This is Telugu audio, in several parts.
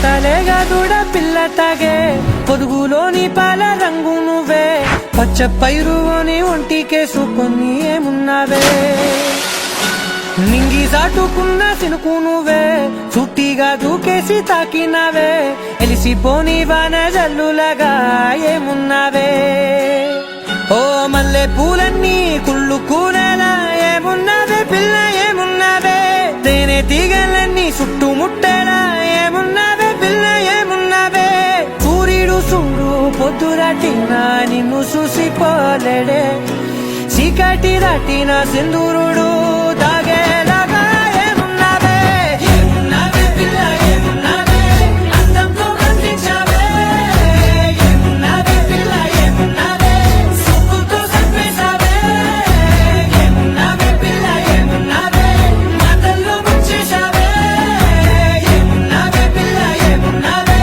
తలేగా దూడ పిల్ల తాగే పొదుగులోని పాల రంగు నువ్వే పచ్చ పైరుని ఒంటికేసుకొని ఏమున్నావే నింగి దాటుకున్న సినుకు నువ్వే చుట్టిగా దూకేసి తాకినావే ఎలిసిపోని వాన జల్లులగా ఏమున్నావే ఓ మల్లె పూలన్నీ కుళ్ళు కూరలా ఏమున్నావే పిల్ల ఏమున్నావే తేనె తీగలన్నీ చుట్టుముట్టేలా ఏమున్నావే పిల్ల ఏమున్నావే సూర్యుడు చూడు పొద్దురాటిన నిన్ను చూసిపోలేడే చీకటి దాటిన సింధూరుడు తాగేలాగా ఏమున్నావే ఏమున్నావే పిల్ల ఏమున్నావే అందంతో కనిపించావే ఏమున్నావే పిల్ల ఏమున్నావే సుక్కుతో చంపేశావే ఏమున్నావే పిల్ల ఏమున్నావే మాటల్లో ముంచేశావే ఏమున్నావే పిల్ల ఏమున్నావే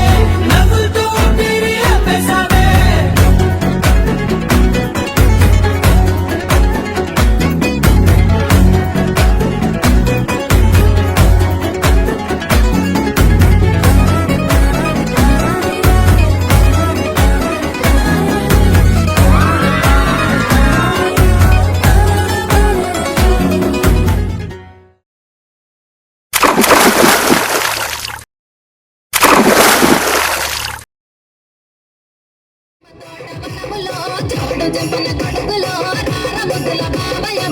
నవ్వులతో ఊపిరి ఆపేశావే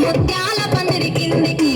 ముత్యాల పందిరి కిందికి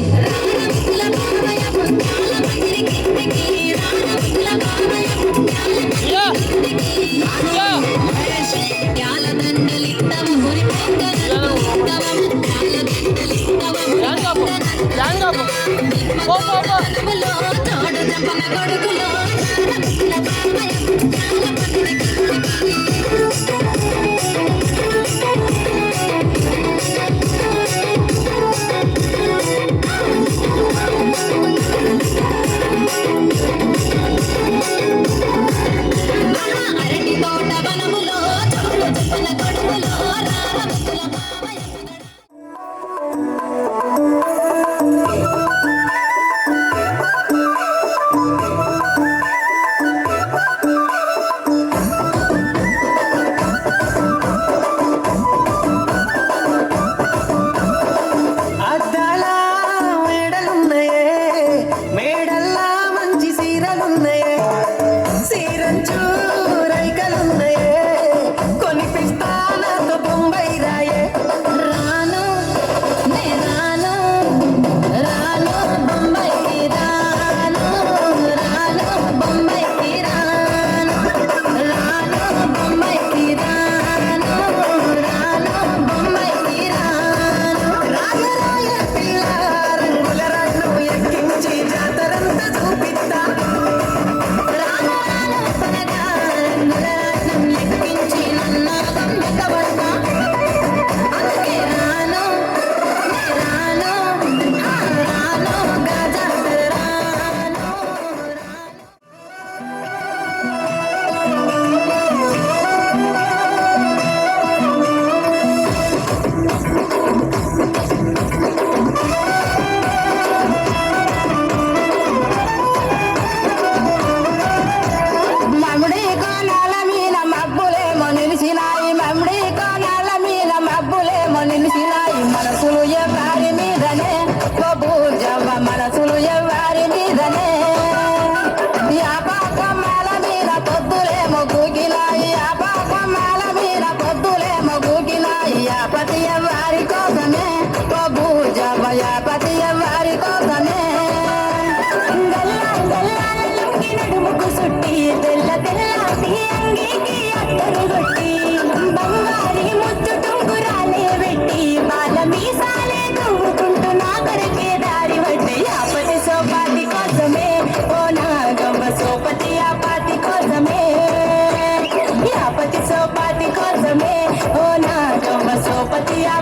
తీయా